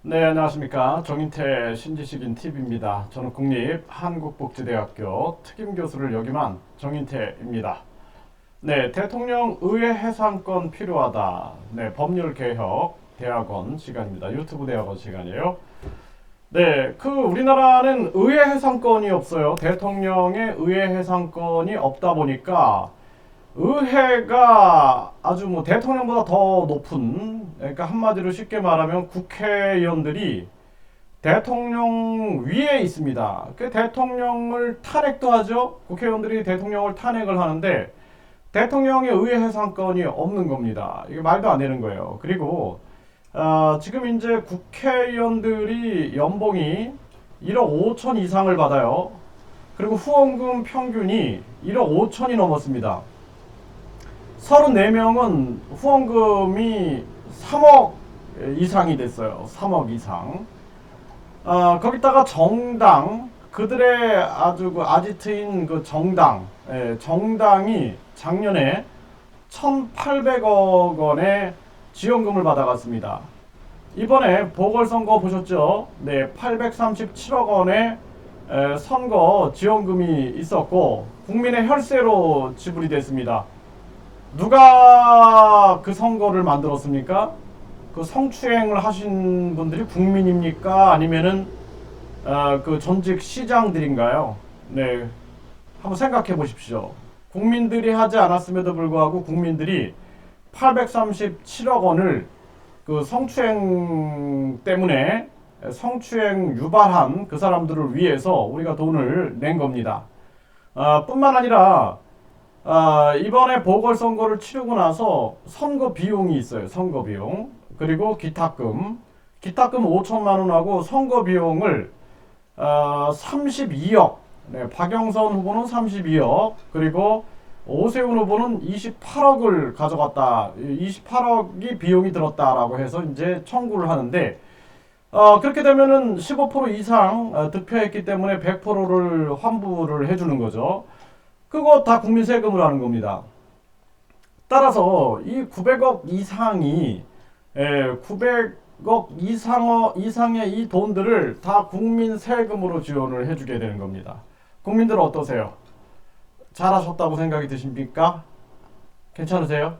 네, 안녕하십니까. 정인태 신지식인 TV입니다. 저는 국립한국복지대학교 특임교수를 역임한 정인태입니다. 네, 대통령 의회 해산권 필요하다. 네, 법률개혁 대학원 시간입니다. 유튜브 대학원 시간이에요. 네, 우리나라는 의회 해산권이 없어요. 대통령의 의회 해산권이 없다 보니까 의회가 아주 뭐 대통령보다 더 높은, 그러니까 한마디로 쉽게 말하면 국회의원들이 대통령 위에 있습니다. 그 대통령을 탄핵도 하죠. 국회의원들이 대통령을 탄핵을 하는데 대통령의 의회 해산권이 없는 겁니다. 이게 말도 안 되는 거예요. 그리고 지금 이제 국회의원들이 연봉이 1억 5천 이상을 받아요. 그리고 후원금 평균이 1억 5천이 넘었습니다. 34명은 후원금이 3억 이상이 됐어요. 3억 이상. 거기다가 정당, 그들의 아주 그 아지트인 그 정당, 정당이 작년에 1,800억 원의 지원금을 받아갔습니다. 이번에 보궐선거 보셨죠? 네, 837억 원의 선거 지원금이 있었고, 국민의 혈세로 지불이 됐습니다. 누가 그 선거를 만들었습니까? 그 성추행을 하신 분들이 국민입니까? 아니면은 그 전직 시장들인가요? 네, 한번 생각해 보십시오. 국민들이 하지 않았음에도 불구하고 국민들이 837억 원을 그 성추행 때문에 성추행 유발한 그 사람들을 위해서 우리가 돈을 낸 겁니다. 뿐만 아니라 이번에 보궐선거를 치르고 나서 선거 비용이 있어요. 선거 비용. 그리고 기탁금. 기탁금 5천만 원하고 선거 비용을 32억. 네, 박영선 후보는 32억. 그리고 오세훈 후보는 28억을 가져갔다. 28억이 비용이 들었다라고 해서 이제 청구를 하는데 그렇게 되면은 15% 이상 득표했기 때문에 100%를 환불을 해주는 거죠. 그거 다 국민 세금으로 하는 겁니다. 따라서 이 900억 이상이 900억 이상의 이 돈들을 다 국민 세금으로 지원을 해주게 되는 겁니다. 국민들은 어떠세요? 잘하셨다고 생각이 드십니까? 괜찮으세요?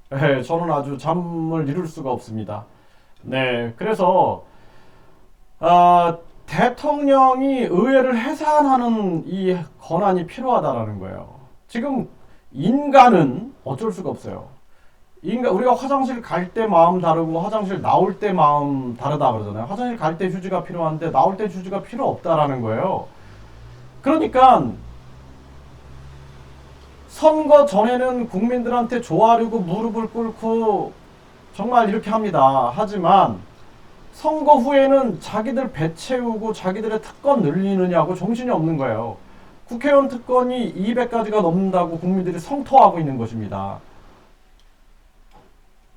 네, 저는 아주 잠을 이룰 수가 없습니다. 네, 그래서 대통령이 의회를 해산하는 이 권한이 필요하다라는 거예요. 지금 인간은 어쩔 수가 없어요. 우리가 화장실 갈 때 마음 다르고 화장실 나올 때 마음 다르다 그러잖아요. 화장실 갈 때 휴지가 필요한데 나올 때 휴지가 필요 없다라는 거예요. 그러니까 선거 전에는 국민들한테 조아리고 무릎을 꿇고 정말 이렇게 합니다. 하지만 선거 후에는 자기들 배 채우고 자기들의 특권 늘리느냐고 정신이 없는 거예요. 국회의원 특권이 200가지가 넘는다고 국민들이 성토하고 있는 것입니다.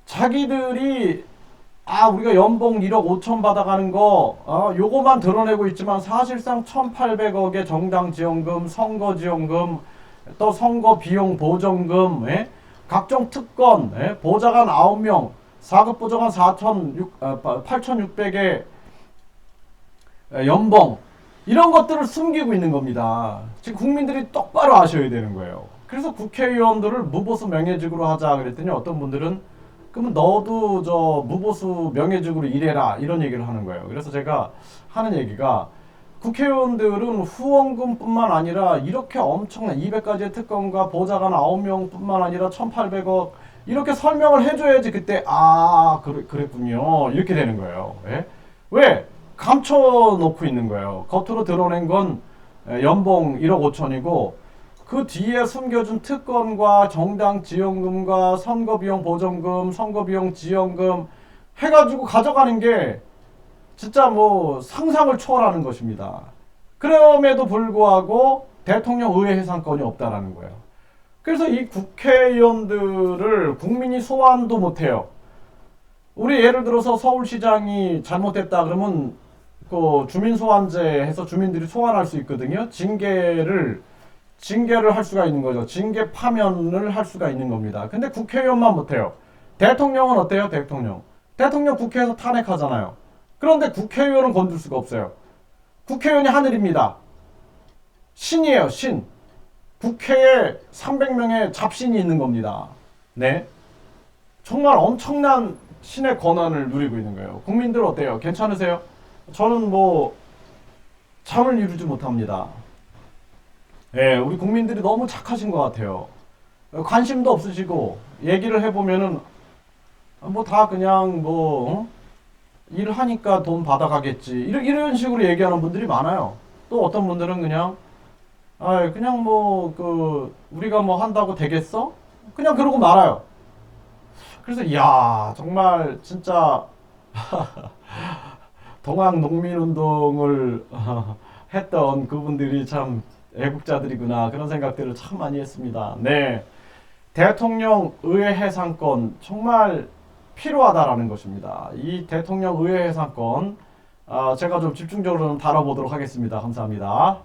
자기들이 우리가 연봉 1억 5천 받아가는 거 요거만 드러내고 있지만 사실상 1,800억의 정당 지원금, 선거 지원금, 또 선거 비용 보전금, 각종 특권, 보좌관 9명, 4급 보좌관 8,600의 연봉, 이런 것들을 숨기고 있는 겁니다. 지금 국민들이 똑바로 아셔야 되는 거예요. 그래서 국회의원들을 무보수 명예직으로 하자 그랬더니 어떤 분들은 그러면 너도 저 무보수 명예직으로 일해라 이런 얘기를 하는 거예요. 그래서 제가 하는 얘기가 국회의원들은 후원금뿐만 아니라 이렇게 엄청난 200가지의 특권과 보좌관 9명 뿐만 아니라 1,800억 이렇게 설명을 해줘야지 그때 그랬군요 이렇게 되는 거예요. 왜? 감춰놓고 있는 거예요. 겉으로 드러낸 건 연봉 1억 5천이고 그 뒤에 숨겨준 특권과 정당 지원금과 선거비용 보전금, 선거비용 지원금 해가지고 가져가는 게 진짜 뭐 상상을 초월하는 것입니다. 그럼에도 불구하고 대통령 의회 해산권이 없다라는 거예요. 그래서 이 국회의원들을 국민이 소환도 못해요. 우리 예를 들어서 서울시장이 잘못됐다 그러면 그 주민소환제 해서 주민들이 소환할 수 있거든요. 징계를 할 수가 있는 거죠. 징계 파면을 할 수가 있는 겁니다. 근데 국회의원만 못해요. 대통령은 어때요? 대통령 국회에서 탄핵하잖아요. 그런데 국회의원은 건들 수가 없어요. 국회의원이 하늘입니다. 신이에요, 신. 국회에 300명의 잡신이 있는 겁니다. 네. 정말 엄청난 신의 권한을 누리고 있는 거예요. 국민들 어때요? 괜찮으세요? 저는 뭐 잠을 이루지 못합니다. 예, 우리 국민들이 너무 착하신 것 같아요. 관심도 없으시고 얘기를 해보면은 뭐 다 그냥 뭐 일하니까 돈 받아가겠지 이런 식으로 얘기하는 분들이 많아요. 또 어떤 분들은 그냥 그냥 뭐 그 우리가 뭐 한다고 되겠어? 그냥 그러고 말아요. 그래서 이야 정말 진짜 동학농민운동을 했던 그분들이 참 애국자들이구나 그런 생각들을 참 많이 했습니다. 네, 대통령 의회 해상권 정말 필요하다라는 것입니다. 이 대통령 의회 해상권 제가 좀 집중적으로 좀 다뤄보도록 하겠습니다. 감사합니다.